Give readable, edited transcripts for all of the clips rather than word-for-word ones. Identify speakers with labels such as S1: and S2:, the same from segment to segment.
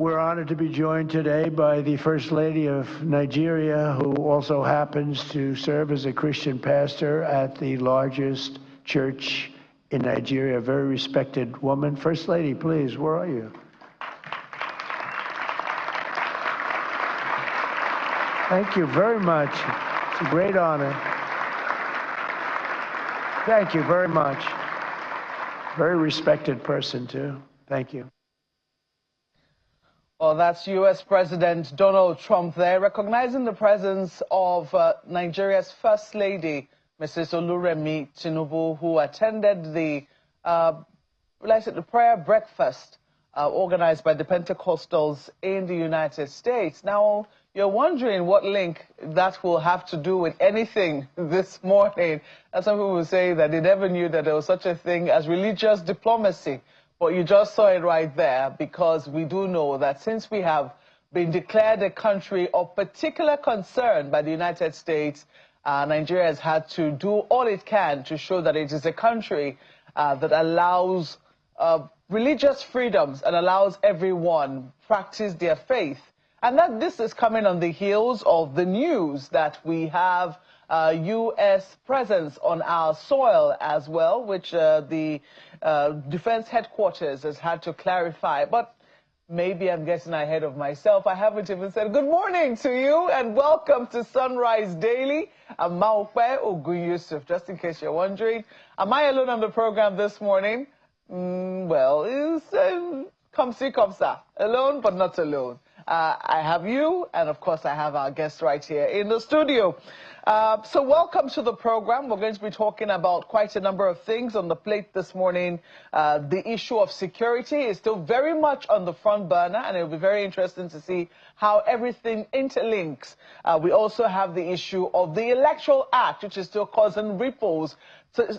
S1: We're honored to be joined today by the First Lady of Nigeria, who also happens to serve as a Christian pastor at the largest church in Nigeria, a very respected woman. First Lady, please, where are you? Thank you very much. It's a great honor. Thank you very much. Very respected person, too. Thank you.
S2: Well, that's U.S. President Donald Trump there, recognizing the presence of Nigeria's First Lady, Mrs. Oluremi Tinubu, who attended the prayer breakfast organized by the Pentecostals in the United States. Now, you're wondering what link that will have to do with anything this morning. And some people will say that they never knew that there was such a thing as religious diplomacy. But you just saw it right there, because we do know that since we have been declared a country of particular concern by the United States, Nigeria has had to do all it can to show that it is a country that allows religious freedoms and allows everyone practice their faith. And that this is coming on the heels of the news that we have U.S. presence on our soil as well, which the Defense Headquarters has had to clarify. But maybe I'm getting ahead of myself. I haven't even said good morning to you and welcome to Sunrise Daily. I'm Maokwe Ogun Yusuf, just in case you're wondering. Am I alone on the program this morning? Well, it's come see, come sa. Alone, but not alone. I have you, and of course I have our guest right here in the studio. So welcome to the program. We're going to be talking about quite a number of things on the plate this morning. The issue of security is still very much on the front burner, and it'll be very interesting to see how everything interlinks. We also have the issue of the Electoral Act, which is still causing ripples.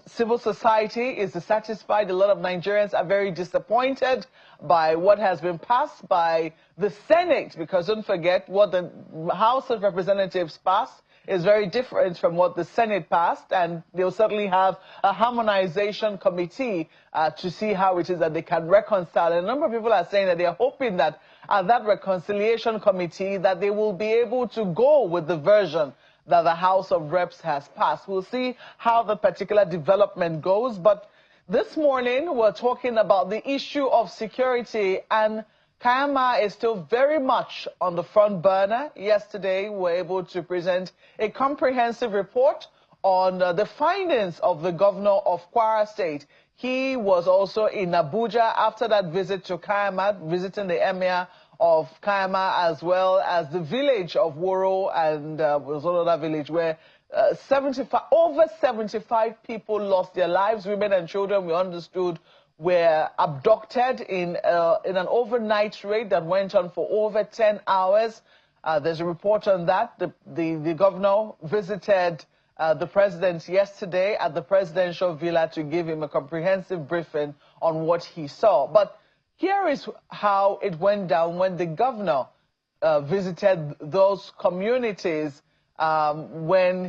S2: Civil society is dissatisfied. A lot of Nigerians are very disappointed by what has been passed by the Senate, because don't forget what the House of Representatives passed is very different from what the Senate passed, and they'll certainly have a harmonization committee to see how it is that they can reconcile. And a number of people are saying that they are hoping that at that reconciliation committee that they will be able to go with the version that the House of Reps has passed. We'll see how the particular development goes. But this morning, we're talking about the issue of security, and Kaiama is still very much on the front burner. Yesterday, we were able to present a comprehensive report on the findings of the governor of Kwara State. He was also in Abuja after that visit to Kaiama, visiting the emir of Kaiama, as well as the village of Woro, and was another village where over 75 people lost their lives. Women and children, we understood, were abducted in an overnight raid that went on for over 10 hours. There's a report on that. The governor visited the president yesterday at the presidential villa to give him a comprehensive briefing on what he saw. But here is how it went down when the governor visited those communities when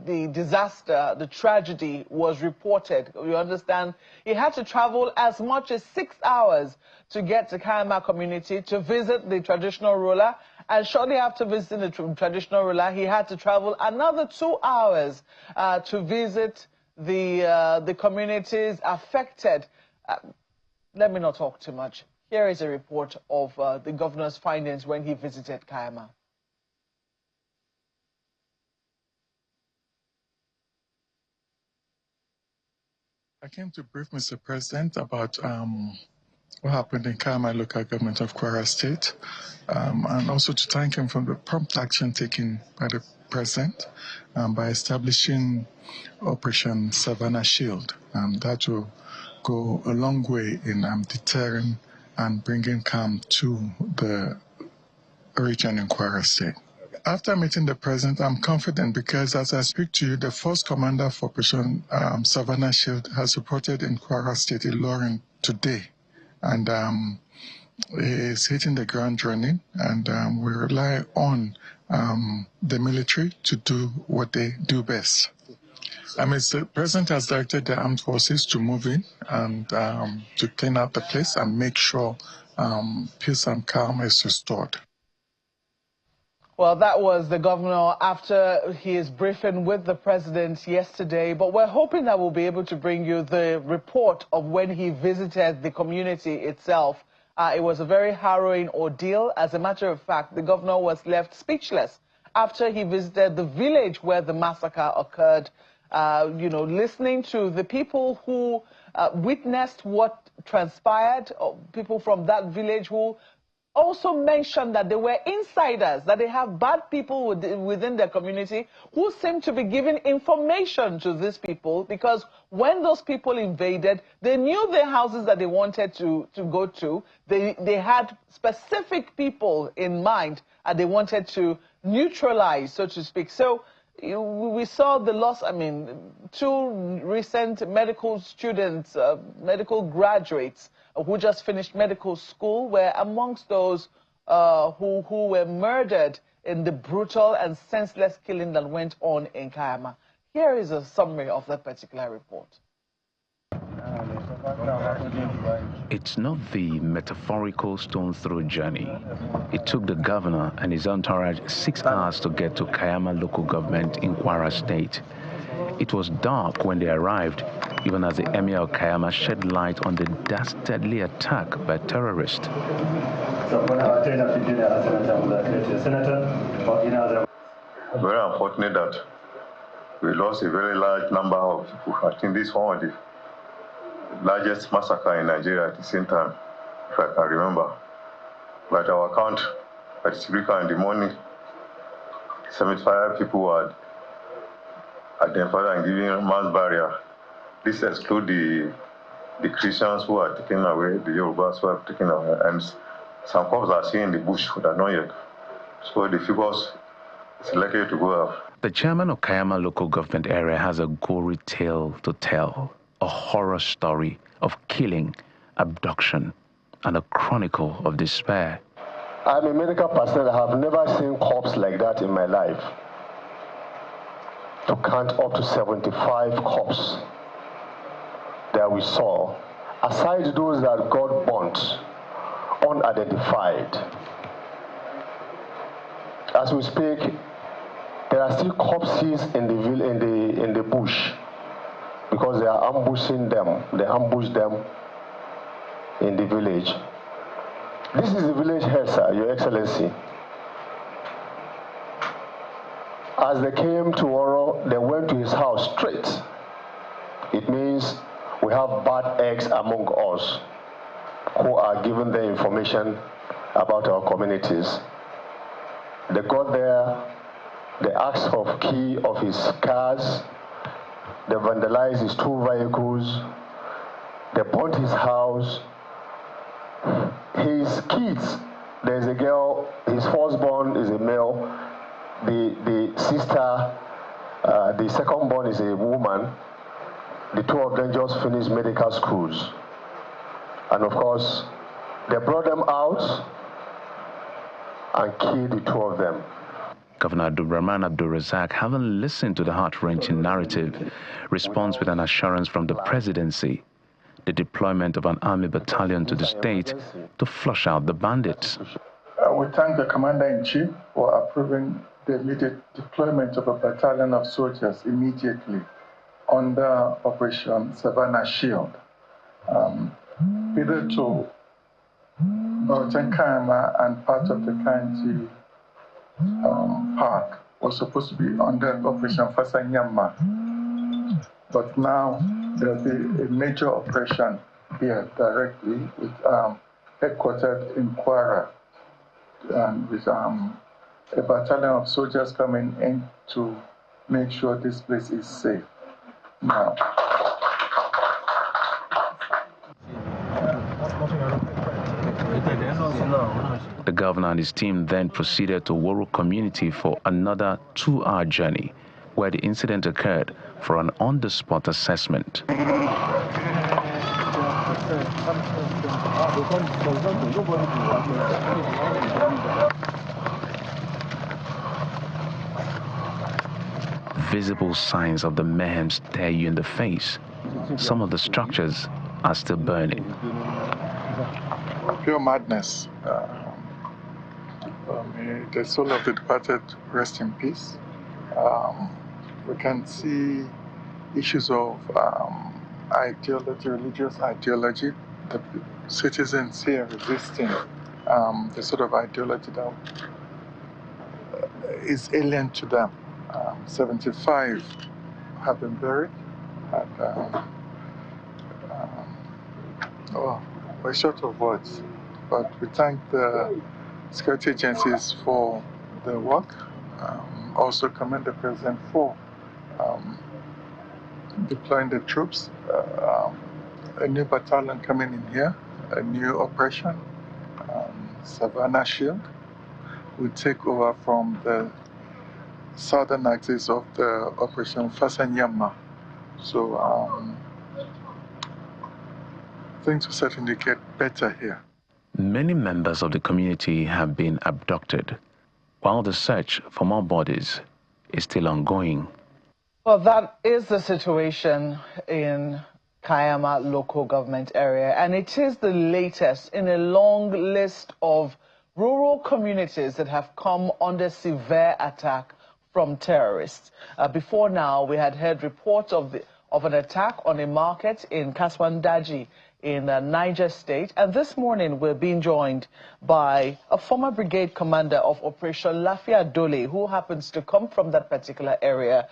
S2: the disaster, the tragedy was reported. You understand, he had to travel as much as 6 hours to get to Kaiama community to visit the traditional ruler, and shortly after visiting the traditional ruler, he had to travel another 2 hours to visit the communities affected. Let me not talk too much. Here is a report of the governor's findings when he visited Kaiama.
S3: I came to brief Mr. President about what happened in Kaiama local government of Kwara State, and also to thank him for the prompt action taken by the President by establishing Operation Savannah Shield. That will go a long way in deterring and bringing calm to the region in Kwara State. After meeting the President, I'm confident because as I speak to you, the Force Commander for Operation Savannah Shield has reported in Kwara State, Ilorin, today. And is hitting the ground running, and we rely on the military to do what they do best. The president has directed the armed forces to move in and to clean up the place and make sure peace and calm is restored.
S2: Well, that was the governor after his briefing with the president yesterday. But we're hoping that we'll be able to bring you the report of when he visited the community itself. It was a very harrowing ordeal. As a matter of fact, the governor was left speechless after he visited the village where the massacre occurred. Listening to the people who witnessed what transpired, people from that village who also mentioned that they were insiders, that they have bad people within their community who seem to be giving information to these people, because when those people invaded, they knew the houses that they wanted to go to. They had specific people in mind and they wanted to neutralize, so to speak. So we saw the loss. I mean, 2 recent medical students, medical graduates who just finished medical school were amongst those who were murdered in the brutal and senseless killing that went on in Kaiama. Here is a summary of that particular report.
S4: It's not the metaphorical stone-throw journey. It took the governor and his entourage 6 hours to get to Kaiama local government in Kwara State. It was dark when they arrived, even as the Emir of Kaiama shed light on the dastardly attack by terrorists.
S5: Very unfortunate that we lost a very large number of people. I think this one was the largest massacre in Nigeria at the same time, if I can remember. By our count, at 3 in the morning, 75 people were identified and given mass barrier. This excludes the Christians who are taken away, the Yorubas who are taken away, and some corpses are seen in the bush that are not yet. So the figures is likely to go up.
S4: The chairman of Kaiama local government area has a gory tale to tell, a horror story of killing, abduction, and a chronicle of despair.
S6: I'm a medical personnel. I have never seen corpse like that in my life. To count up to 75 corpses that we saw, aside those that got burnt, unidentified. As we speak, there are still corpses in the bush because they are ambushing them. They ambush them in the village. This is the village head, sir, Your Excellency. As they came to Oro, they went to his house straight. It means we have bad eggs among us who are giving the information about our communities. They got there, they asked for key of his cars, they vandalized his 2 vehicles, they burnt his house. His kids, there's a girl, his firstborn is a male, the sister, the second-born is a woman. The 2 of them just finished medical schools. And of course, they brought them out and killed the 2 of them.
S4: Governor Abdulrahman Abdulrazak, having listened to the heart-wrenching narrative, responds with an assurance from the presidency, the deployment of an army battalion to the state to flush out the bandits.
S3: We thank the Commander-in-Chief for approving the immediate deployment of a battalion of soldiers immediately under Operation Savannah Shield. Either to Kaiama and part of the county park was supposed to be under Operation Fasanyama. But now there'll be a major operation here directly with headquartered in Kwara, and with a battalion of soldiers coming in to make sure this place is safe. Now,
S4: the governor and his team then proceeded to Woro community for another 2-hour journey, where the incident occurred, for an on-the-spot assessment. visible signs of the mayhem stare you in the face. Some of the structures are still burning.
S3: Pure madness. May the soul of the departed rest in peace. We can see issues of ideology, religious ideology. The citizens here resisting the sort of ideology that is alien to them. 75 have been buried. And, we're short of words, but we thank the security agencies for their work. Also commend the president for deploying the troops. A new battalion coming in here, a new operation, Savannah Shield, will take over from the southern axis of the operation Fasanyama. So things will certainly get better here.
S4: Many members of the community have been abducted, while the search for more bodies is still ongoing.
S2: Well, that is the situation in Kaiama local government area, and it is the latest in a long list of rural communities that have come under severe attack from terrorists. Before now, we had heard reports of an attack on a market in Kaswandaji in Niger State, and this morning we're being joined by a former brigade commander of Operation Lafia Dole, who happens to come from that particular area.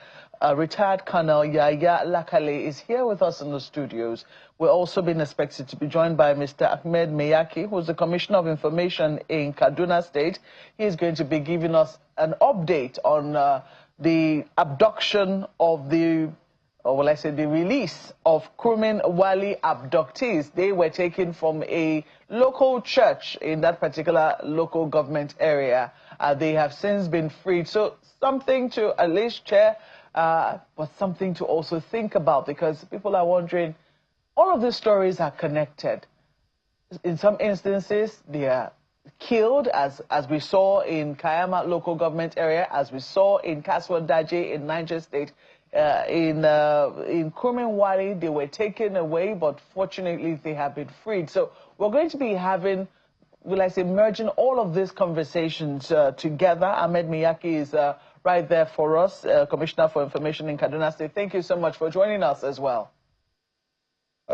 S2: Retired Colonel Yaya Lakale is here with us in the studios. We're also being expected to be joined by Mr. Ahmed Meyaki, who's the Commissioner of Information in Kaduna State. He is going to be giving us an update on the abduction of the release of Kurmin Wali abductees. They were taken from a local church in that particular local government area. They have since been freed. So something to at least share, but something to also think about, because people are wondering, all of these stories are connected. In some instances, they are killed, as we saw in Kaiama local government area, as we saw in Kaswandaji in Niger State. In Kurmin Wali, they were taken away, but fortunately they have been freed. So we're going to be having, merging all of these conversations together. Ahmed Miyaki is right there for us, Commissioner for Information in Kaduna State. Thank you so much for joining us as well.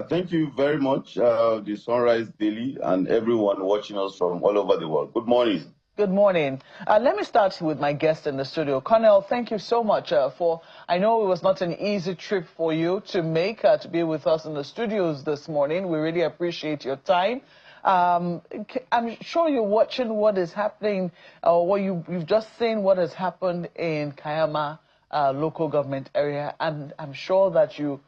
S7: Thank you very much, the Sunrise Daily, and everyone watching us from all over the world. Good morning.
S2: Good morning. Let me start with my guest in the studio. Colonel, thank you so much I know it was not an easy trip for you to make, to be with us in the studios this morning. We really appreciate your time. I'm sure you're watching what is happening, or you've just seen what has happened in Kaiama local government area, and I'm sure that you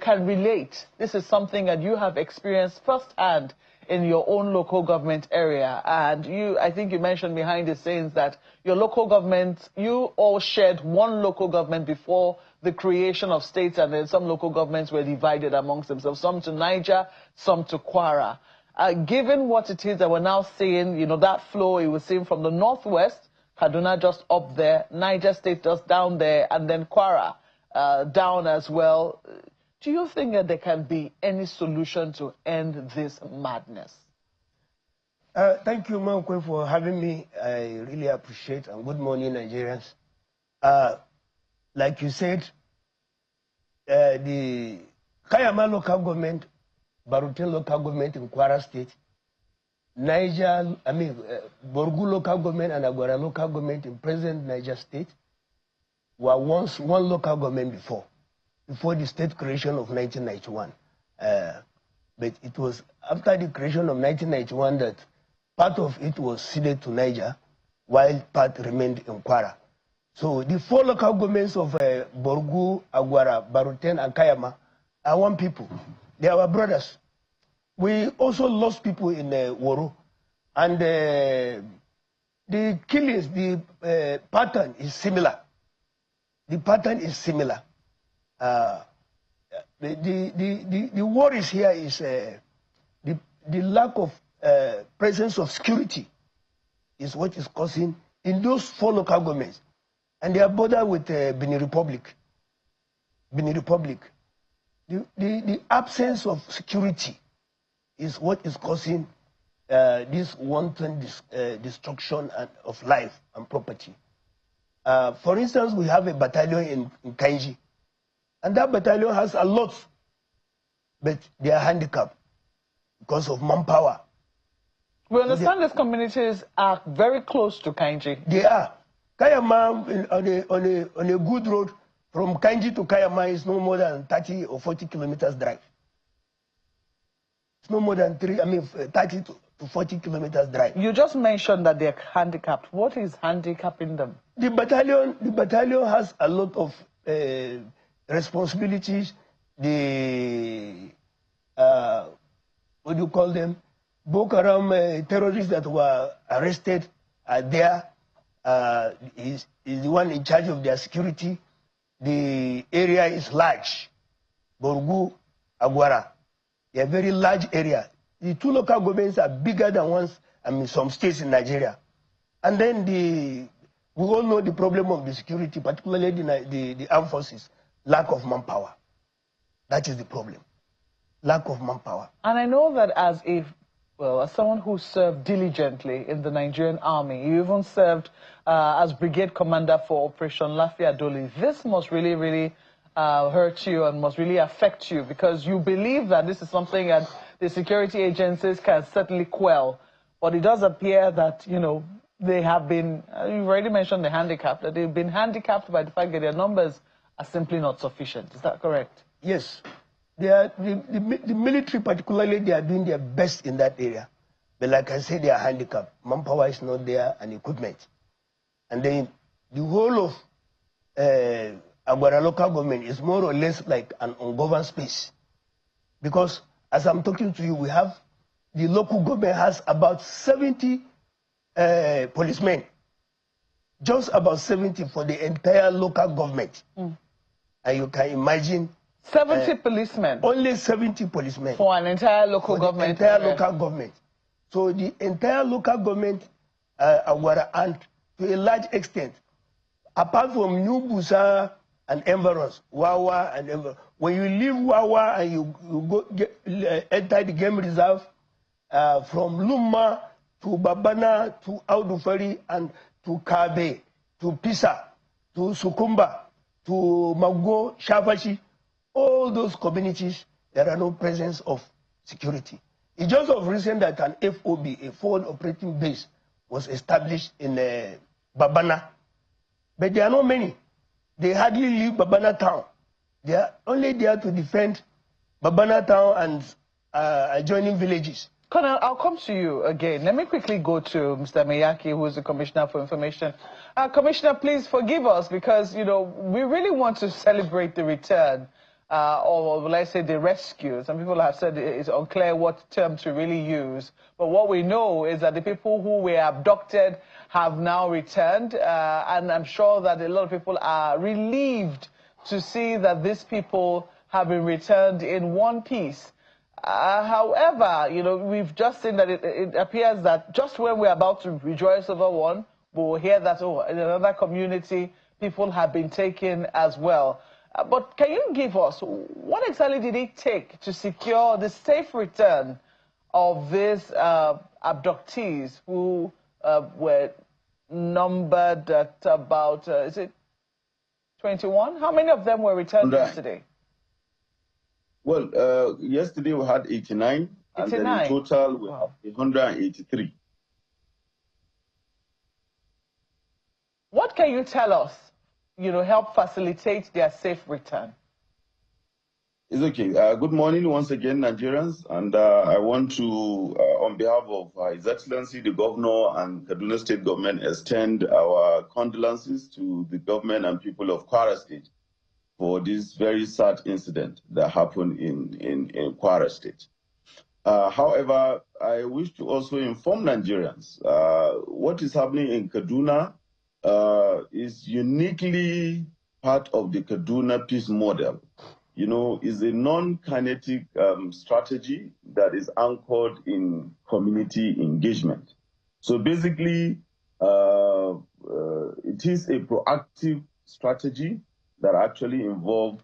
S2: can relate. This is something that you have experienced firsthand in your own local government area. And I think you mentioned behind the scenes that your local government, you all shared one local government before the creation of states, and then some local governments were divided amongst themselves, some to Niger, some to Kwara. Given what it is that we're now seeing, that flow, it was seen from the northwest, Kaduna just up there, Niger State just down there, and then Kwara down as well. Do you think that there can be any solution to end this madness?
S8: Thank you, Mankwe, for having me. I really appreciate it. And good morning, Nigerians. Like you said, the Kaiama local government, Baruten local government in Kwara State, Borgu local government and Agwara local government in present Niger State were once one local government before the state creation of 1991. But it was after the creation of 1991 that part of it was ceded to Niger, while part remained in Kwara. So the four local governments of Borgu, Agwara, Baruten, and Kaiama are one people. They are our brothers. We also lost people in Woro. And the killings, the pattern is similar. The pattern is similar. The worries here is the lack of presence of security is what is causing in those four local governments. and they are bordered with Benin Republic. Benin Republic. The absence of security is what is causing this wanton destruction of life and property. For instance, we have a battalion in Kainji, and that battalion has a lot, but they are handicapped because of manpower.
S2: We understand these communities are very close to Kainji.
S8: They are. Kaiama, on a good road, from Kainji to Kaiama is no more than 30 or 40 kilometers drive. It's no more than 30 to 40 kilometers drive.
S2: You just mentioned that they're handicapped. What is handicapping them?
S8: The battalion has a lot of responsibilities. The what do you call them? Boko Haram terrorists that were arrested are there. Is the one in charge of their security. The area is large. Borgu, Aguara. They are very large area. The two local governments are bigger than some states in Nigeria. And then we all know the problem of the security, particularly the armed forces, lack of manpower. That is the problem. Lack of manpower.
S2: And I know that as someone who served diligently in the Nigerian army, you even served as brigade commander for Operation Lafia Doli. This must really, really hurt you and must really affect you, because you believe that this is something that the security agencies can certainly quell. But it does appear that, they have been, you've already mentioned the handicap, that they've been handicapped by the fact that their numbers are simply not sufficient. Is that correct?
S8: Yes. The military particularly, they are doing their best in that area. But like I said, they are handicapped. Manpower is not there and equipment. And then the whole of Aguara local government is more or less like an ungoverned space. Because as I'm talking to you, the local government has about 70 policemen. Just about 70 for the entire local government. Mm. And you can imagine
S2: 70 policemen?
S8: Only 70 policemen.
S2: For an entire local government?
S8: Local government. So the entire local government, Aguara, and to a large extent, apart from New Busa and environs, Wawa and environs, when you leave Wawa and you go enter the game reserve, from Luma to Babana to Audufari and to Kabe, to Pisa, to Sukumba, to Mago, Shafashi, all those communities, there are no presence of security. It's just of recent that an FOB, a forward operating base, was established in Babana. But there are not many. They hardly leave Babana town. They are only there to defend Babana town and adjoining villages.
S2: Colonel, I'll come to you again. Let me quickly go to Mr. Miyaki, who is the Commissioner for Information. Commissioner, please forgive us because, we really want to celebrate the return or let's say the rescue. Some people have said it's unclear what term to really use. But what we know is that the people who were abducted have now returned. And I'm sure that a lot of people are relieved to see that these people have been returned in one piece. However, we've just seen that it appears that just when we're about to rejoice over one, we'll hear that, in another community, people have been taken as well. But can you give us, what exactly did it take to secure the safe return of these abductees who were numbered at about, is it 21? How many of them were returned yesterday?
S7: Well, yesterday we had 89, and then in total we have 183.
S2: What can you tell us, help facilitate their safe return?
S7: It's okay. Good morning once again, Nigerians. And I want to, on behalf of His Excellency, the Governor and Kaduna State Government, extend our condolences to the government and people of Kwara State for this very sad incident that happened in Kwara State. However, I wish to also inform Nigerians what is happening in Kaduna is uniquely part of the Kaduna peace model. Is a non-kinetic strategy that is anchored in community engagement. So basically, it is a proactive strategy that actually involves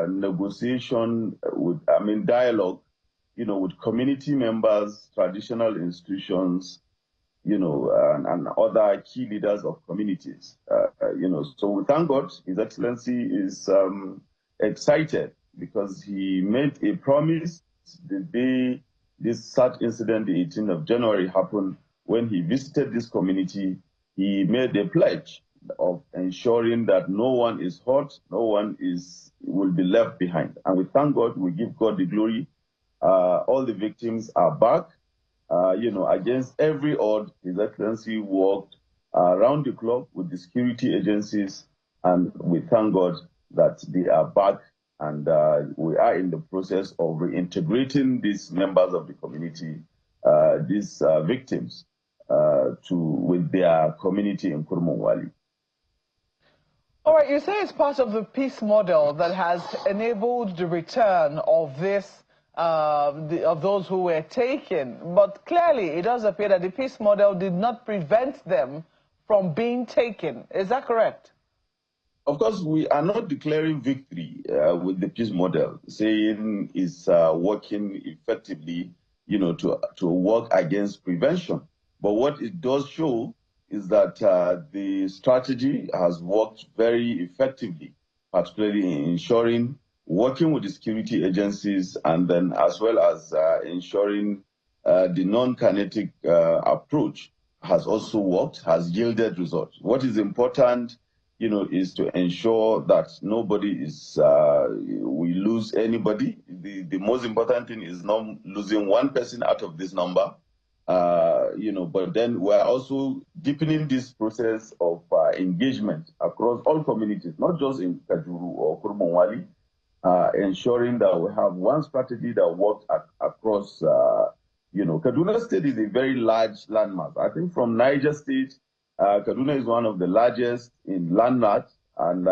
S7: negotiation with, dialogue, with community members, traditional institutions, and other key leaders of communities. So we thank God. His Excellency is excited because he made a promise the day this sad incident, the 18th of January, happened. When he visited this community, he made a pledge of ensuring that no one is hurt, no one will be left behind. And we thank God, we give God the glory. All the victims are back. Against every odd, His Excellency worked around the clock with the security agencies, and we thank God that they are back, and we are in the process of reintegrating these members of the community, these victims, with their community in Kurmanwali.
S2: All right, you say it's part of the peace model that has enabled the return of of those who were taken. But clearly, it does appear that the peace model did not prevent them from being taken. Is that correct?
S7: Of course, we are not declaring victory with the peace model, saying it's working effectively, to work against prevention. But what it does show is that the strategy has worked very effectively, particularly in ensuring working with the security agencies, and then as well as ensuring the non-kinetic approach has also worked, has yielded results. What is important, is to ensure that nobody we lose anybody. The most important thing is not losing one person out of this number. But then we're also deepening this process of engagement across all communities, not just in Kajuru or Kurmanwali, ensuring that we have one strategy that works across, Kaduna State is a very large landmass. I think from Niger State, Kaduna is one of the largest in landmass, and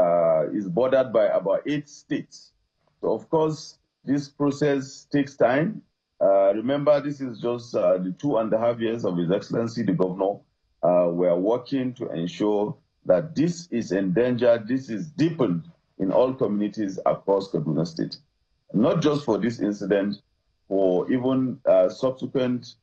S7: is bordered by about 8 states. So, of course, this process takes time. Remember, this is just the 2.5 years of His Excellency, the Governor. We are working to ensure that this is endangered, this is deepened in all communities across Kaduna State. Not just for this incident, for even subsequent,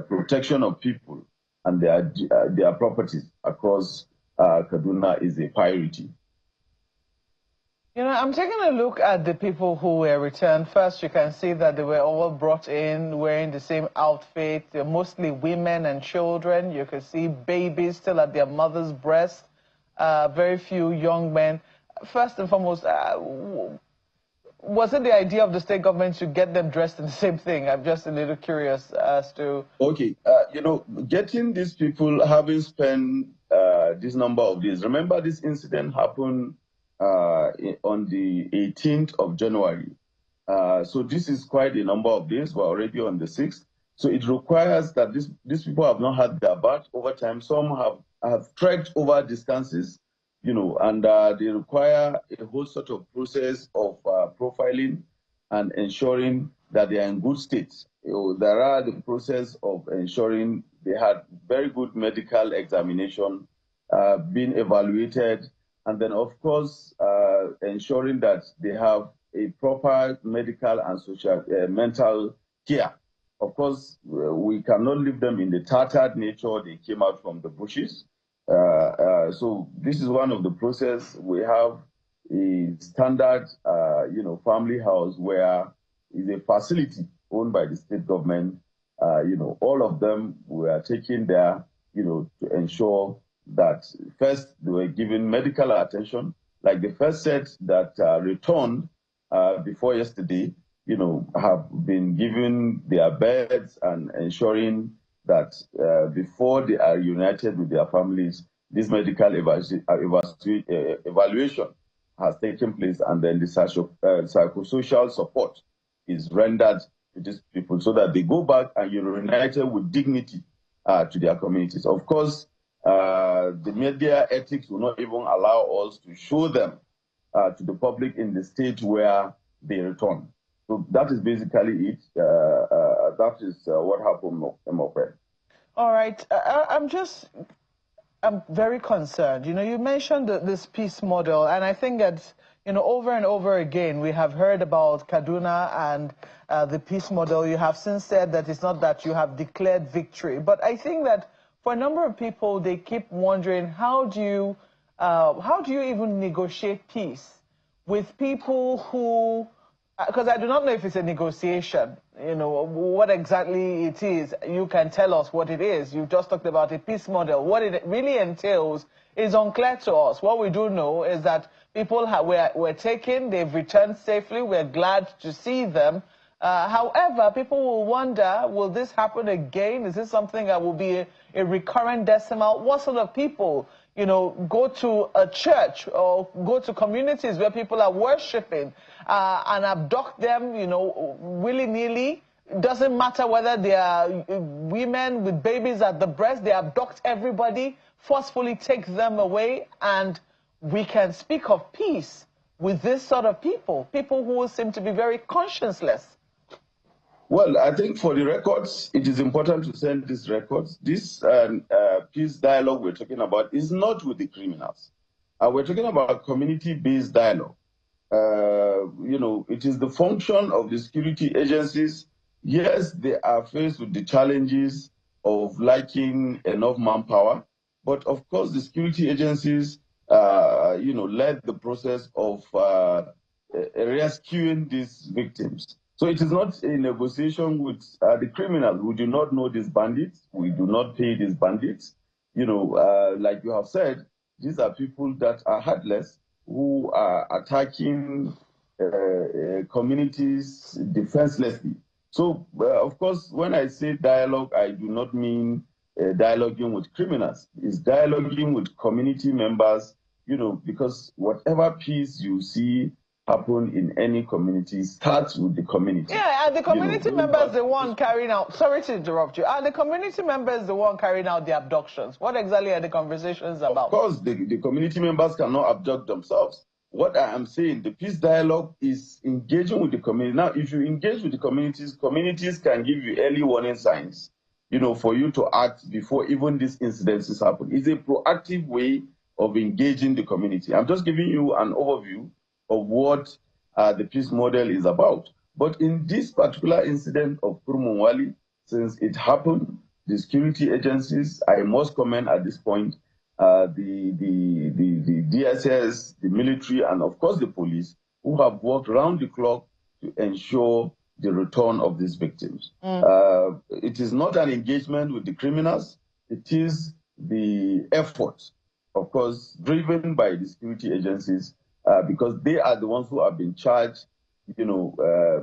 S7: protection of people and their properties across Kaduna is a priority.
S2: I'm taking a look at the people who were returned. First, you can see that they were all brought in wearing the same outfit. They're mostly women and children. You can see babies still at their mother's breast. Very few young men. First and foremost, was it the idea of the state government to get them dressed in the same thing? I'm just a little curious as to...
S7: Okay, getting these people having spent this number of days. Remember, this incident happened on the 18th of January. So this is quite a number of days. We're already on the 6th. So it requires that these people have not had their bath over time. Some have trekked over distances, and they require a whole sort of process of profiling and ensuring that they are in good state. There are the process of ensuring they had very good medical examination, being evaluated, and then, of course, ensuring that they have a proper medical and social mental care. Of course, we cannot leave them in the tattered nature they came out from the bushes. So this is one of the process. We have a standard, family house where is a facility owned by the state government. All of them were taken there, to ensure that first they were given medical attention. Like the first set that returned before yesterday, have been given their beds and ensuring that before they are united with their families, this medical evaluation has taken place, and then the psychosocial support is rendered to these people so that they go back and you're reunited with dignity to their communities. Of course, the media ethics will not even allow us to show them to the public in the state where they return. So that is basically it. That is what happened, Mope.
S2: All right. I'm very concerned. You know, you mentioned this peace model, and I think that, you know, over and over again, we have heard about Kaduna and the peace model. You have since said that it's not that you have declared victory, but I think that for a number of people, they keep wondering, how do you even negotiate peace with people who, because I do not know if it's a negotiation, you know, what exactly it is. You can tell us what it is. You just talked about a peace model. What it really entails is unclear to us. What we do know is that people were taken, they've returned safely, we're glad to see them. However, people will wonder, will this happen again? Is this something that will be a recurrent decimal? What sort of people, you know, go to a church or go to communities where people are worshiping and abduct them, you know, willy-nilly? Doesn't matter whether they are women with babies at the breast, they abduct everybody, forcefully take them away, and we can speak of peace with this sort of people who seem to be very conscienceless.
S7: Well, I think for the records, it is important to send these records. This peace dialogue we're talking about is not with the criminals. We're talking about community-based dialogue. You know, it is the function of the security agencies. Yes, they are faced with the challenges of lacking enough manpower, but of course the security agencies, you know, led the process of rescuing these victims. So it is not a negotiation with the criminals. We do not know these bandits. We do not pay these bandits. You know, like you have said, these are people that are heartless, who are attacking communities defenselessly. So, of course, when I say dialogue, I do not mean dialoguing with criminals. It's dialoguing with community members, you know, because whatever peace you see happen in any community starts with the community.
S2: Yeah, and the community members the one carrying out, sorry to interrupt you, are the community members the one carrying out the abductions? What exactly are the conversations about?
S7: Of course, the community members cannot abduct themselves. What I am saying, the peace dialogue is engaging with the community. Now, if you engage with the communities, communities can give you early warning signs, you know, for you to act before even these incidences happen. It's a proactive way of engaging the community. I'm just giving you an overview of what the peace model is about. But in this particular incident of Kurmunwali, since it happened, the security agencies, I must comment at this point, the DSS, the military, and of course the police, who have worked round the clock to ensure the return of these victims. It is not an engagement with the criminals. It is the effort, of course, driven by the security agencies, because they are the ones who have been charged, you know,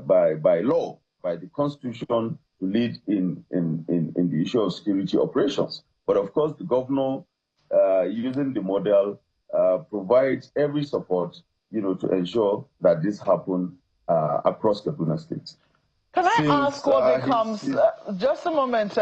S7: by law, by the Constitution, to lead in the issue of security operations. But of course, the governor, using the model, provides every support, you know, to ensure that this happens across Kaduna State.
S2: Can I ask what becomes, just a moment,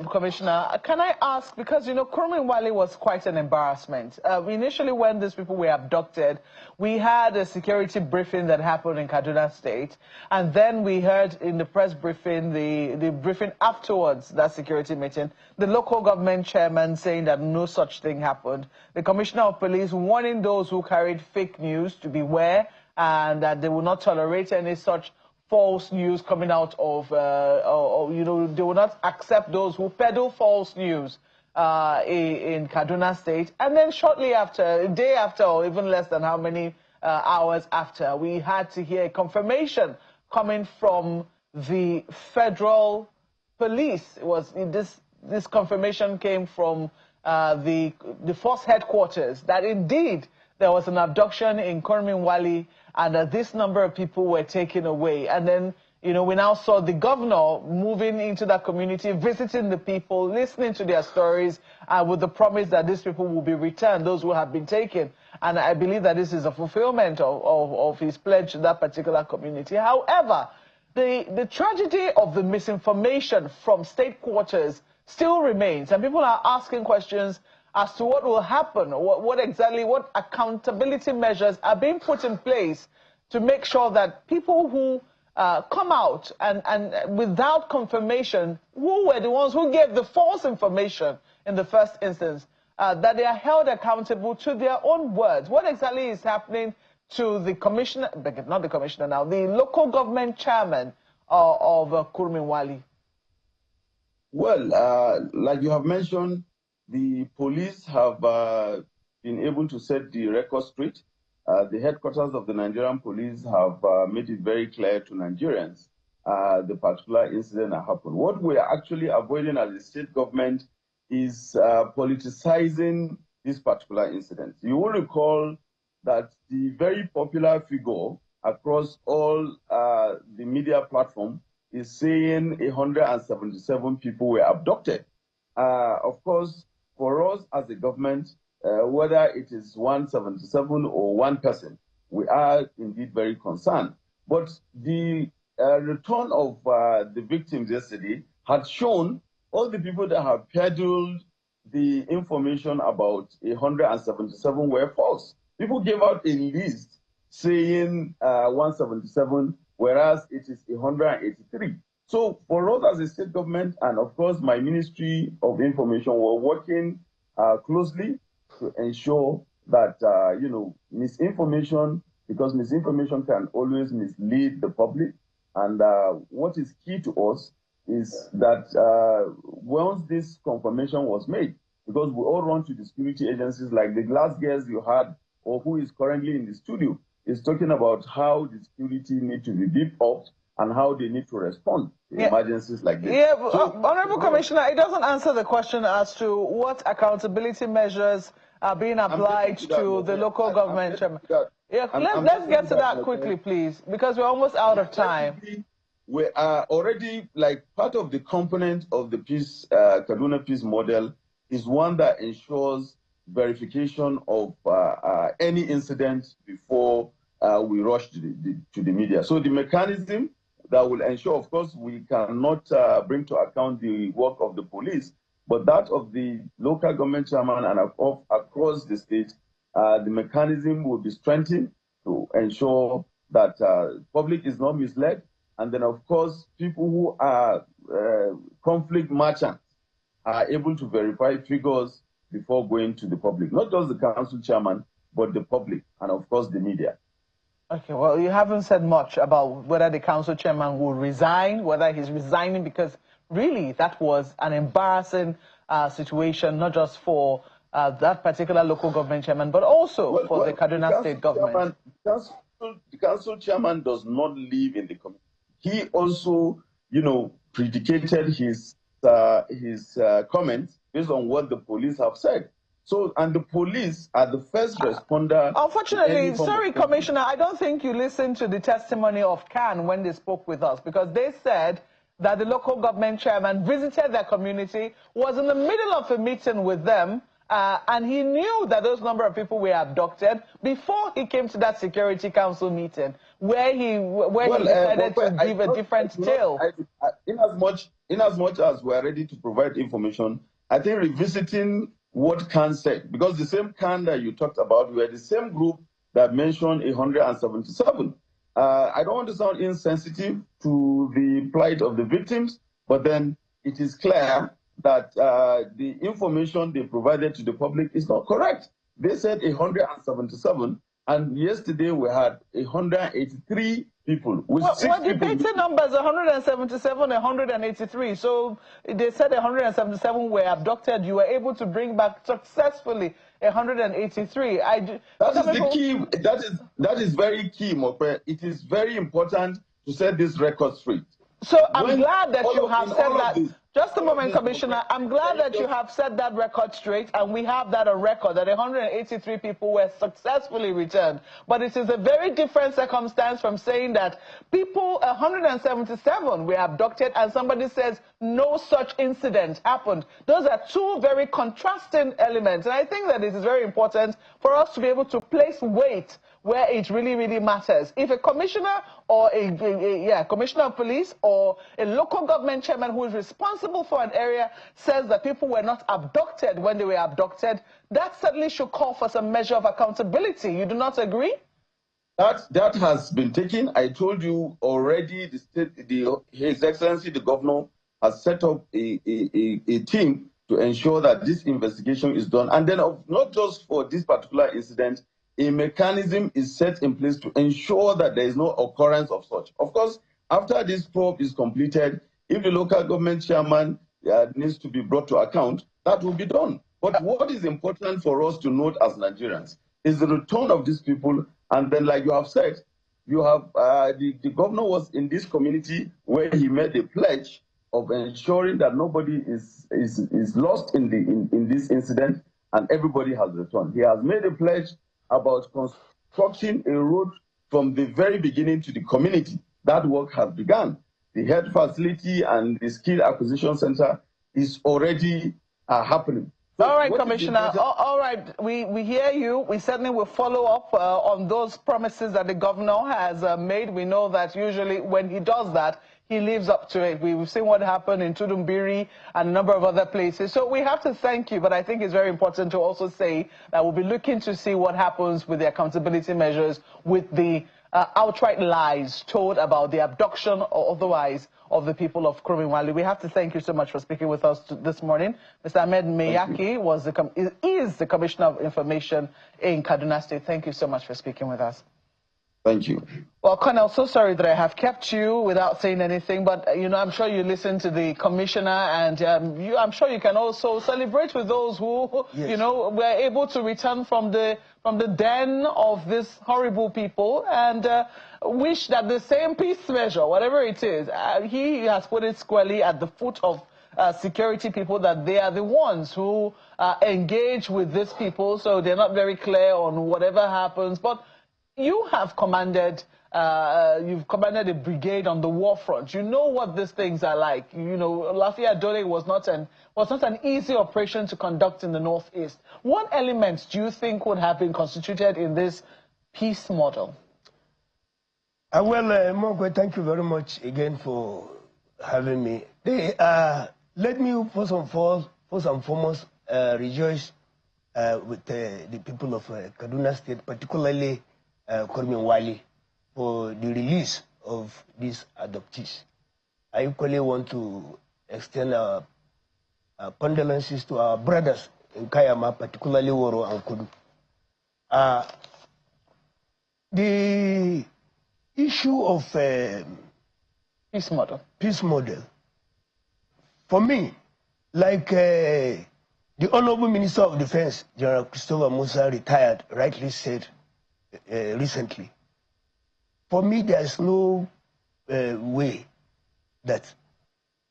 S2: Commissioner, can I ask, because, you know, Kurmunwali was quite an embarrassment. Initially, when these people were abducted, we had a security briefing that happened in Kaduna State, and then we heard in the press briefing, the briefing afterwards, that security meeting, the local government chairman saying that no such thing happened, the Commissioner of Police warning those who carried fake news to beware, and that they will not tolerate any such false news coming out of, you know, they will not accept those who peddle false news in Kaduna State. And then shortly after, a day after, or even less than how many hours after, we had to hear a confirmation coming from the federal police. It was this confirmation came from the force headquarters that indeed there was an abduction in Kurmunwali, and this number of people were taken away. And then, you know, we now saw the governor moving into that community, visiting the people, listening to their stories, with the promise that these people will be returned, those who have been taken. And I believe that this is a fulfillment of his pledge to that particular community. However, the tragedy of the misinformation from state quarters still remains, and people are asking questions as to what will happen, what accountability measures are being put in place to make sure that people who come out and without confirmation, who were the ones who gave the false information in the first instance, that they are held accountable to their own words. What exactly is happening to the commissioner, not the commissioner now, the local government chairman of Kurminwali?
S7: Well, like you have mentioned, the police have been able to set the record straight. The headquarters of the Nigerian police have made it very clear to Nigerians the particular incident that happened. What we are actually avoiding as the state government is politicizing this particular incident. You will recall that the very popular figure across all the media platform is saying 177 people were abducted. Of course, for us as a government, whether it is 177 or one person, we are indeed very concerned. But the return of the victims yesterday had shown all the people that have peddled the information about 177 were false. People gave out a list saying 177, whereas it is 183. So for us as a state government, and of course my Ministry of Information, were working closely to ensure that, misinformation, because misinformation can always mislead the public. And what is key to us is that once this confirmation was made, because we all run to the security agencies, like the last guest you had, or who is currently in the studio, is talking about how the security need to be beefed up and how they need to respond to emergencies like this.
S2: Yeah, Honorable Commissioner, it doesn't answer the question as to what accountability measures are being applied to the local government. Let's get to that quickly, please, because we're almost out of time.
S7: We are already, like, part of the component of the peace, Kaduna peace model is one that ensures verification of any incident before we rush to the media. So the mechanism that will ensure, of course, we cannot bring to account the work of the police, but that of the local government chairman and across the state, the mechanism will be strengthened to ensure that public is not misled. And then, of course, people who are conflict merchants are able to verify figures before going to the public, not just the council chairman, but the public and, of course, the media.
S2: Okay, well, you haven't said much about whether the council chairman will resign, whether he's resigning, because really that was an embarrassing situation, not just for that particular local government chairman, but also for the Kaduna state government.
S7: The council chairman does not live in the community. He also, predicated his comments based on what the police have said. So, and the police are the first responder.
S2: Unfortunately, sorry, Commissioner, I don't think you listened to the testimony of CAN when they spoke with us, because they said that the local government chairman visited their community, was in the middle of a meeting with them, and he knew that those number of people were abducted before he came to that Security Council meeting, where he decided to give a different tale.
S7: In as much as we are ready to provide information, I think revisiting what CAN said, because the same CAN that you talked about were the same group that mentioned 177. I don't want to sound insensitive to the plight of the victims, but then it is clear that the information they provided to the public is not correct. They said 177, and yesterday we had 183 people. With
S2: well, debating numbers, 177, 183. So they said 177 were abducted. You were able to bring back successfully 183.
S7: That is the key. That is very key, Mope. It is very important to set this record straight.
S2: So I'm glad that you have said that. Just a moment, Commissioner. I'm glad that you have set that record straight, and we have that on record, that 183 people were successfully returned. But it is a very different circumstance from saying that people, 177 were abducted, and somebody says no such incident happened. Those are two very contrasting elements, and I think that it is very important for us to be able to place weight where it really, really matters. If a commissioner or a commissioner of police or a local government chairman who is responsible for an area says that people were not abducted when they were abducted, that certainly should call for some measure of accountability. You do not agree?
S7: That has been taken. I told you already. His Excellency the Governor has set up a team to ensure that this investigation is done, and then not just for this particular incident, a mechanism is set in place to ensure that there is no occurrence of such. Of course, after this probe is completed, if the local government chairman needs to be brought to account, that will be done. But what is important for us to note as Nigerians is the return of these people. And then, like you have said, you have the governor was in this community where he made a pledge of ensuring that nobody is lost in this incident, and everybody has returned. He has made a pledge about constructing a road from the very beginning to the community. That work has begun. The health facility and the skill acquisition center is already happening. So
S2: all right, Commissioner. All right, we hear you. We certainly will follow up on those promises that the governor has made. We know that usually when he does that, he lives up to it. We've seen what happened in Tudumbiri and a number of other places. So we have to thank you, but I think it's very important to also say that we'll be looking to see what happens with the accountability measures, with the outright lies told about the abduction or otherwise of the people of Kurumwali. We have to thank you so much for speaking with us this morning. Mr. Ahmed Meyaki is the Commissioner of Information in Kaduna State. Thank you so much for speaking with us.
S7: Thank you.
S2: Well, Colonel, so sorry that I have kept you without saying anything, but I'm sure you listened to the commissioner, and I'm sure you can also celebrate with those who, yes, were able to return from the den of these horrible people, and wish that the same peace measure, whatever it is, he has put it squarely at the foot of security people, that they are the ones who engage with these people, so they're not very clear on whatever happens, but you have commanded, you've commanded a brigade on the war front. You know what these things are like. Lafayette Dole was not an easy operation to conduct in the Northeast. What elements do you think would have been constituted in this peace model?
S8: Well, Mokwe, thank you very much again for having me. Let me first and foremost rejoice with the people of Kaduna State, particularly Kurumwali, for the release of these adoptees. I equally want to extend our condolences to our brothers in Kaiama, particularly Woro and Kudu. The issue of peace model, for me, like the Honorable Minister of Defense, General Christopher Musa, retired, rightly said recently, for me, there's no way that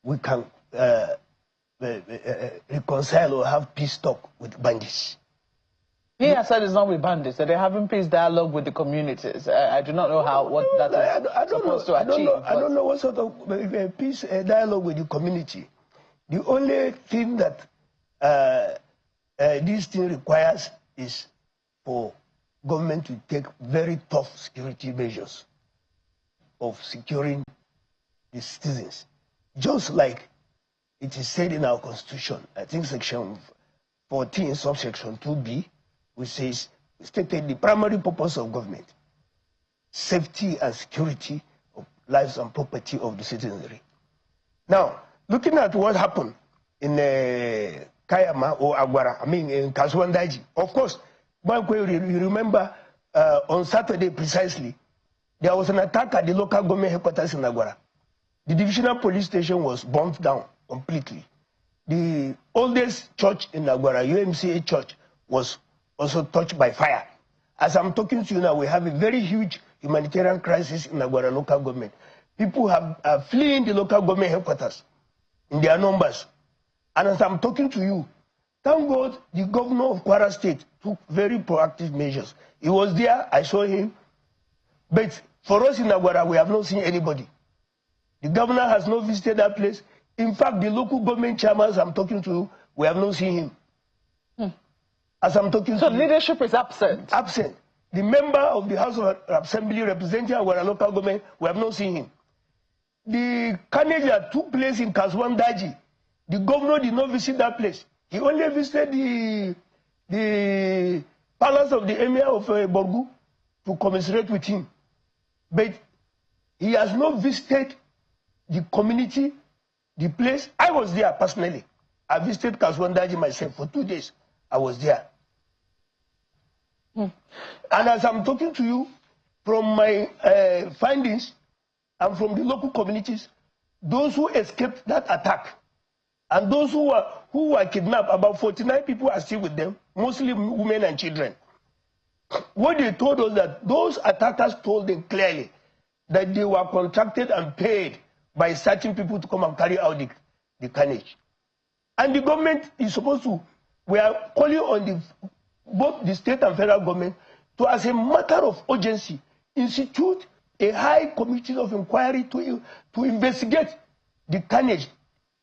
S8: we can reconcile or have peace talk with bandits.
S2: He has said it's not with bandits, that they're having peace dialogue with the communities. I do not know what that is supposed to achieve.
S8: I don't know what sort of peace dialogue with the community. The only thing that this thing requires is for government to take very tough security measures of securing the citizens. Just like it is said in our constitution, I think section 14, subsection 2B, which says, stated the primary purpose of government, safety and security of lives and property of the citizenry. Now, looking at what happened in Kaiama or Agwara, in Kaswandaji, of course, you remember on Saturday precisely, there was an attack at the local government headquarters in Agwara. The divisional police station was burnt down completely. The oldest church in Agwara, UMCA church, was also touched by fire. As I'm talking to you now, we have a very huge humanitarian crisis in Agwara local government. People are fleeing the local government headquarters in their numbers. And as I'm talking to you, thank God the governor of Kwara State took very proactive measures. He was there, I saw him. But for us in Agwara, we have not seen anybody. The governor has not visited that place. In fact, the local government chairman I'm talking to, we have not seen him. As I'm talking to you.
S2: So leadership is absent?
S8: Absent. The member of the House of Assembly representing our local government, we have not seen him. The carnage that took place in Kaswandaji, the governor did not visit that place. He only visited the palace of the emir of Borgu to commiserate with him. But he has not visited the community, the place. I was there personally. I visited Kaswandaji myself for 2 days. I was there. And as I'm talking to you, from my findings and from the local communities, those who escaped that attack and those who were kidnapped, about 49 people are still with them, mostly women and children. What they told us, that those attackers told them clearly that they were contracted and paid by certain people to come and carry out the carnage. And the government is supposed to, we are calling on both the state and federal government to, as a matter of urgency, institute a high committee of inquiry to investigate the carnage,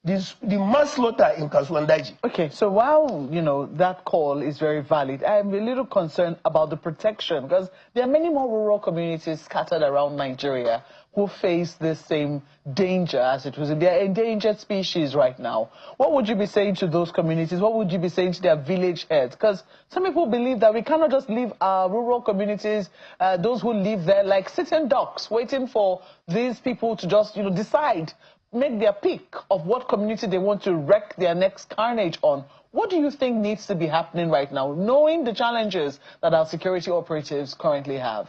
S8: the mass slaughter in Kaswandaji.
S2: Okay, so while, you know, that call is very valid, I'm a little concerned about the protection, because there are many more rural communities scattered around Nigeria who face this same danger, as it was. They are endangered species right now. What would you be saying to those communities? What would you be saying to their village heads? Because some people believe that we cannot just leave our rural communities, those who live there, like sitting ducks, waiting for these people to just, you know, decide, make their pick of what community they want to wreak their next carnage on. What do you think needs to be happening right now, knowing the challenges that our security operatives currently have?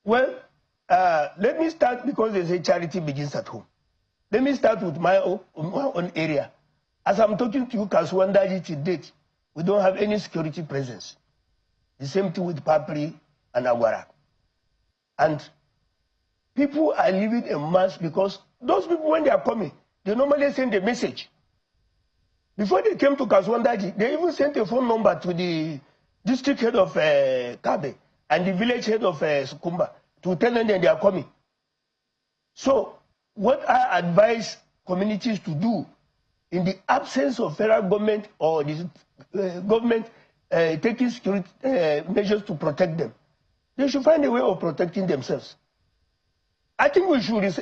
S8: Well, let me start, because they say charity begins at home. Let me start with my own area. As I'm talking to you, Kaswandaji to date, we don't have any security presence. The same thing with Papri and Agwara. And people are living en mass, because those people, when they are coming, they normally send a message. Before they came to Kaswandaji, they even sent a phone number to the district head of Kabe and the village head of Sukumba to tell them that they are coming. So what I advise communities to do, in the absence of federal government or the government taking security measures to protect them, they should find a way of protecting themselves. I think we should,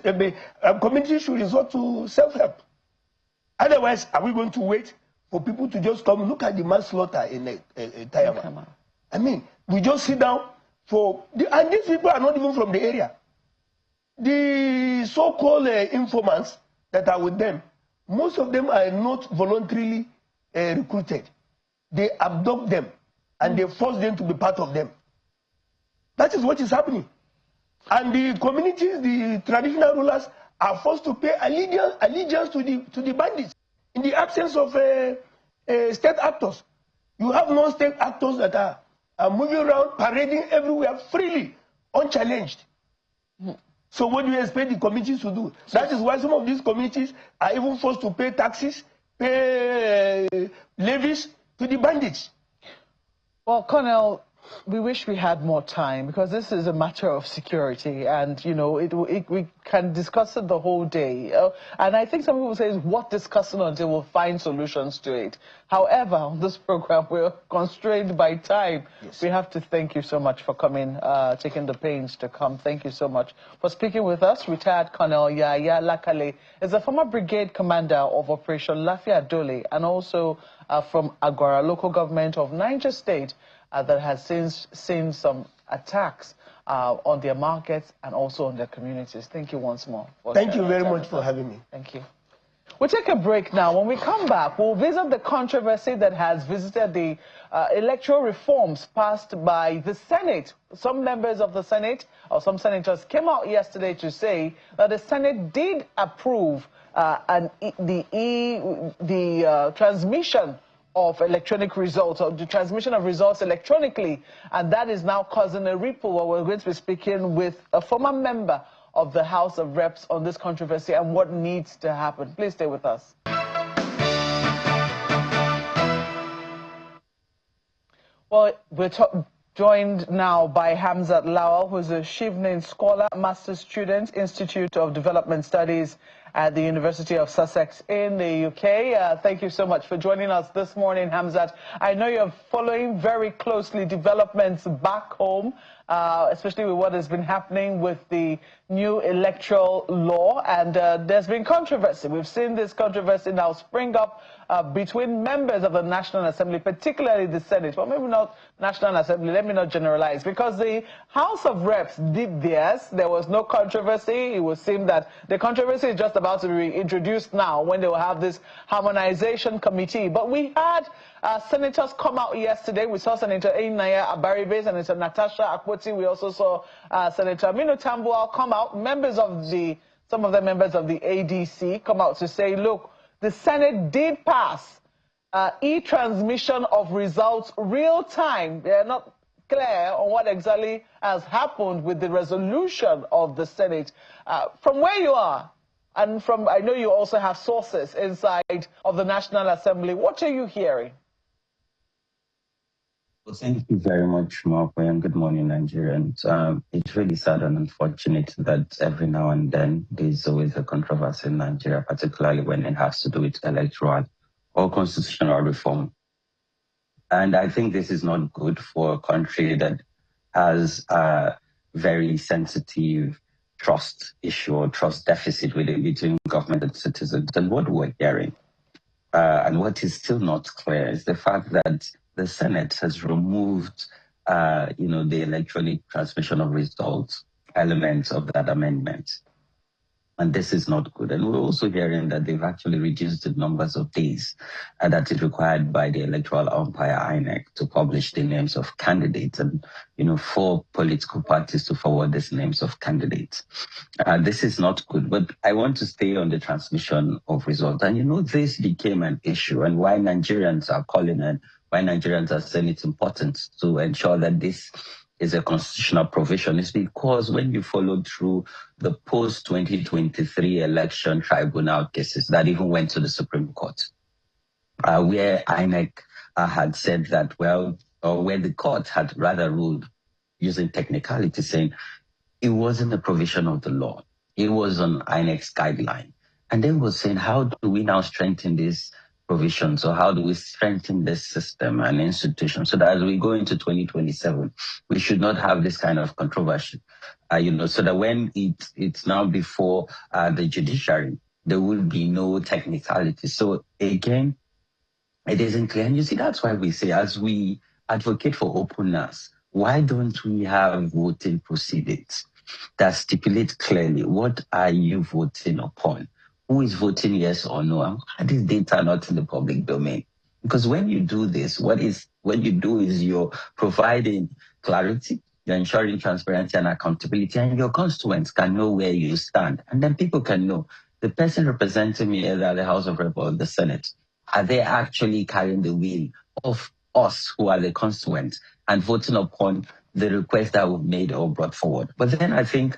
S8: communities should resort to self-help. Otherwise, are we going to wait for people to just come? Look at the mass slaughter in Kaiama. I mean, we just sit down and these people are not even from the area. The so-called informants that are with them, most of them are not voluntarily recruited. They abduct them and they force them to be part of them. That is what is happening. And the communities, the traditional rulers, are forced to pay allegiance to the bandits. In the absence of state actors, you have non-state actors that are moving around, parading everywhere freely, unchallenged. So what do you expect the communities to do? That is why some of these communities are even forced to pay taxes, pay levies to the bandits.
S2: Well, Colonel, we wish we had more time, because this is a matter of security, and you know we can discuss it the whole day. And I think some people say, what discussing until we'll find solutions to it. However, on this program, we're constrained by time. Yes. We have to thank you so much for coming, taking the pains to come. Thank you so much for speaking with us. Retired Colonel Yaya Lakale is a former brigade commander of Operation Lafia Dole, and also from Agwara local government of Niger State, that has since seen some attacks on their markets and also on their communities. Thank you once more.
S8: Thank you very much for having me.
S2: Thank you. We'll take a break now. When we come back, we'll visit the controversy that has visited the electoral reforms passed by the Senate. Some members of the Senate, or some senators, came out yesterday to say that the Senate did approve the transmission of electronic results, or the transmission of results electronically, and that is now causing a ripple. Where we're going to be speaking with a former member of the House of Reps on this controversy and what needs to happen. Please stay with us. Well, we're joined now by Hamzat Lawal, who's a Shivnin scholar, master's student, Institute of Development Studies at the University of Sussex in the UK. Thank you so much for joining us this morning, Hamzat. I know you're following very closely developments back home, especially with what has been happening with the new electoral law, and there's been controversy. We've seen this controversy now spring up between members of the National Assembly, particularly the Senate, but maybe not National Assembly, let me not generalize, because the House of Reps did theirs. There was no controversy. It would seem that the controversy is just about to be introduced now when they will have this harmonization committee. But we had senators come out yesterday. We saw Senator Inaya Abaribe, Senator Natasha Akpoti. We also saw Senator Aminu Tambuwal come out. Some of the members of the ADC come out to say, look, the Senate did pass e-transmission of results real time. They are not clear on what exactly has happened with the resolution of the Senate. From where you are, and from, I know you also have sources inside of the National Assembly, what are you hearing?
S9: Well, thank you very much, Marco, and good morning, Nigerians. It's really sad and unfortunate that every now and then there's always a controversy in Nigeria, particularly when it has to do with electoral or constitutional reform. And I think this is not good for a country that has a very sensitive trust issue or trust deficit between government and citizens. And what we're hearing, and what is still not clear, is the fact that the Senate has removed, the electronic transmission of results elements of that amendment. And this is not good. And we're also hearing that they've actually reduced the numbers of days that is required by the electoral umpire INEC to publish the names of candidates and, for political parties to forward these names of candidates. This is not good, but I want to stay on the transmission of results. And, this became an issue, and why Nigerians are calling and why Nigerians are saying it's important to ensure that this is a constitutional provision is because when you followed through the post-2023 election tribunal cases that even went to the Supreme Court, where INEC had said that, where the court had rather ruled using technicality, saying it wasn't a provision of the law. It was on INEC's guideline. And then was saying, how do we now strengthen this provision? So how do we strengthen this system and institution so that as we go into 2027, we should not have this kind of controversy, so that when it's now before the judiciary, there will be no technicality. So again, it isn't clear. And you see, that's why we say, as we advocate for openness, why don't we have voting proceedings that stipulate clearly what are you voting upon? Who is voting yes or no? And why are these data not in the public domain? Because when you do this, what you do is you're providing clarity, you're ensuring transparency and accountability, and your constituents can know where you stand. And then people can know the person representing me either at the House of Rep or the Senate, are they actually carrying the will of us who are the constituents and voting upon the request that we've made or brought forward? But then I think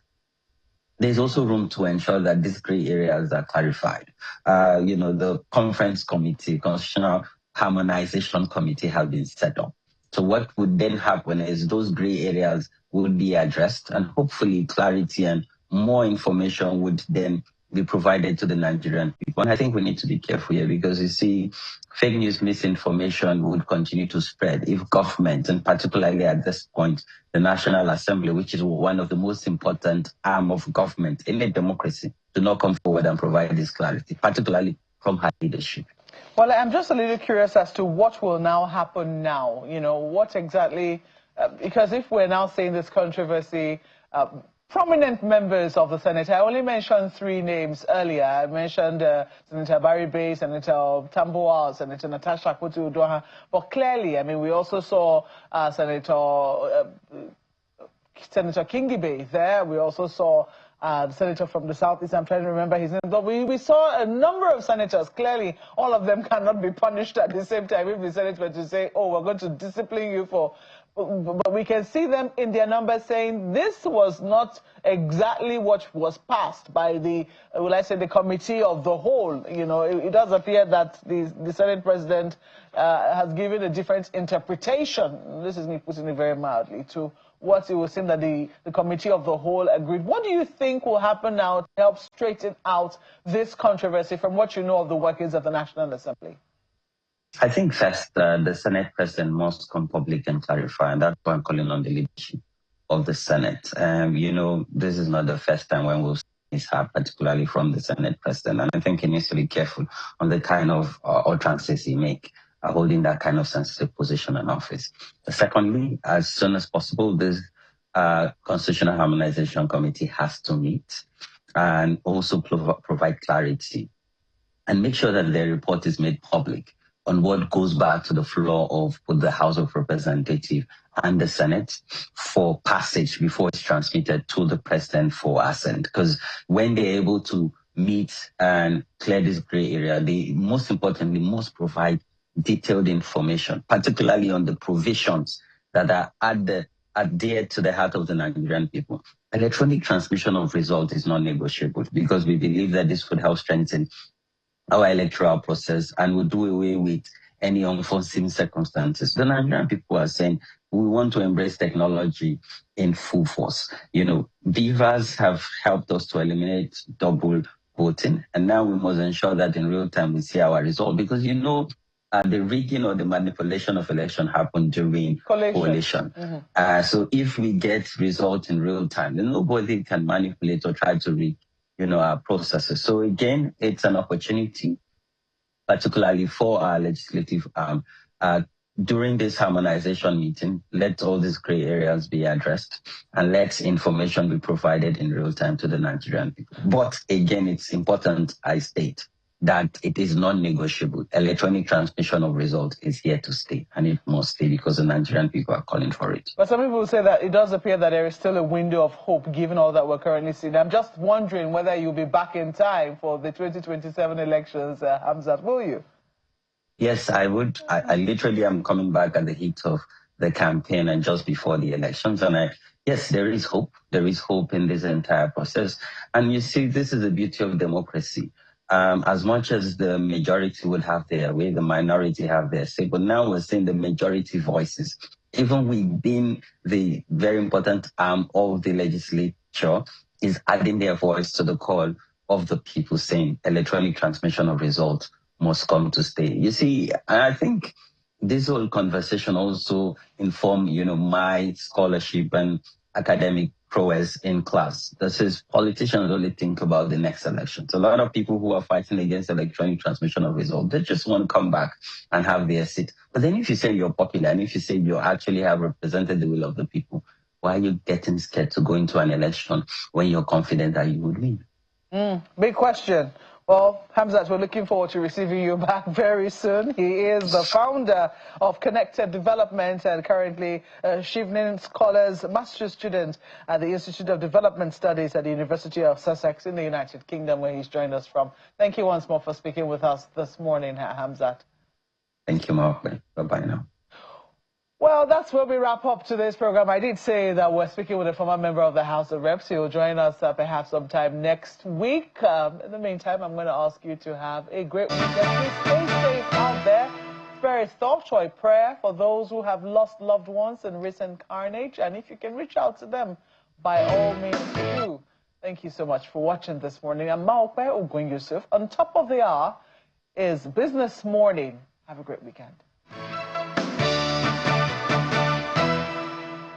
S9: there's also room to ensure that these gray areas are clarified. The conference committee, constitutional harmonization committee have been set up. So what would then happen is those gray areas would be addressed, and hopefully clarity and more information would then be provided to the Nigerian people. And I think we need to be careful here because you see, fake news, misinformation would continue to spread if government, and particularly at this point, the National Assembly, which is one of the most important arm of government in a democracy, do not come forward and provide this clarity, particularly from high leadership.
S2: Well, I'm just a little curious as to what will now happen now. What exactly, because if we're now seeing this controversy, prominent members of the Senate, I only mentioned 3 names earlier. I mentioned Senator Baribe, Senator Tambuwal, Senator Natasha Akpoti-Uduaghan. But clearly, we also saw Senator Kingibe there. We also saw the senator from the Southeast. I'm trying to remember his name. But we saw a number of senators. Clearly, all of them cannot be punished at the same time. If the Senate were to say, oh, we're going to discipline you for But we can see them in their numbers saying this was not exactly what was passed by the, will I say, the committee of the whole. You know, it does appear that the Senate President has given a different interpretation, this is me putting it very mildly, to what it would seem that the committee of the whole agreed. What do you think will happen now to help straighten out this controversy from what you know of the workings of the National Assembly?
S9: I think first, the Senate President must come public and clarify, and that's why I'm calling on the leadership of the Senate. You know, this is not the first time when we'll see this happen, particularly from the Senate President, and I think he needs to be careful on the kind of utterances he make, holding that kind of sensitive position in office. Secondly, as soon as possible, this Constitutional Harmonization Committee has to meet and also provide clarity and make sure that their report is made public on what goes back to the floor of both the House of Representatives and the Senate for passage before it's transmitted to the President for assent. Because when they're able to meet and clear this gray area, they most importantly must provide detailed information, particularly on the provisions that are adhered to the heart of the Nigerian people. Electronic transmission of results is non-negotiable because we believe that this would help strengthen our electoral process and will do away with any unforeseen circumstances. The Nigerian people are saying we want to embrace technology in full force. You know, beavers have helped us to eliminate double voting, and now we must ensure that in real time we see our result, because you know the rigging or the manipulation of election happened during coalition. Mm-hmm. So if we get results in real time, then nobody can manipulate or try to rig, you know, our processes. So again, it's an opportunity, particularly for our legislative during this harmonization meeting, let all these gray areas be addressed and let information be provided in real time to the Nigerian people. But again, it's important I state that it is non-negotiable. Electronic transmission of results is here to stay, and it must stay because the Nigerian people are calling for it.
S2: But some people say that it does appear that there is still a window of hope given all that we're currently seeing. I'm just wondering whether you'll be back in time for the 2027 elections, Hamzat, will you?
S9: Yes, I would. I literally am coming back at the heat of the campaign and just before the elections. And yes, there is hope. There is hope in this entire process. And you see, this is the beauty of democracy. As much as the majority would have their way, the minority have their say. But now we're seeing the majority voices, even within the very important arm of the legislature, is adding their voice to the call of the people saying electronic transmission of results must come to stay. You see, I think this whole conversation also informed, you know, my scholarship and academic prowess in class. This is politicians only think about the next elections. A lot of people who are fighting against electronic transmission of results, they just want to come back and have their seat. But then if you say you're popular and if you say you actually have represented the will of the people, why are you getting scared to go into an election when you're confident that you would win?
S2: Big question. Well, Hamzat, we're looking forward to receiving you back very soon. He is the founder of Connected Development and currently Chevening Scholars Master's Student at the Institute of Development Studies at the University of Sussex in the United Kingdom, where he's joined us from. Thank you once more for speaking with us this morning, Hamzat.
S9: Thank you, Mark. Bye-bye now.
S2: Well, that's where we wrap up today's program. I did say that we're speaking with a former member of the House of Reps. He will join us perhaps sometime next week. In the meantime, I'm going to ask you to have a great weekend. Please stay safe out there. Spare a thought or a prayer for those who have lost loved ones in recent carnage. And if you can reach out to them, by all means do. Thank you so much for watching this morning. I'm Maokwe Ogun Yusuf. On top of the hour is Business Morning. Have a great weekend.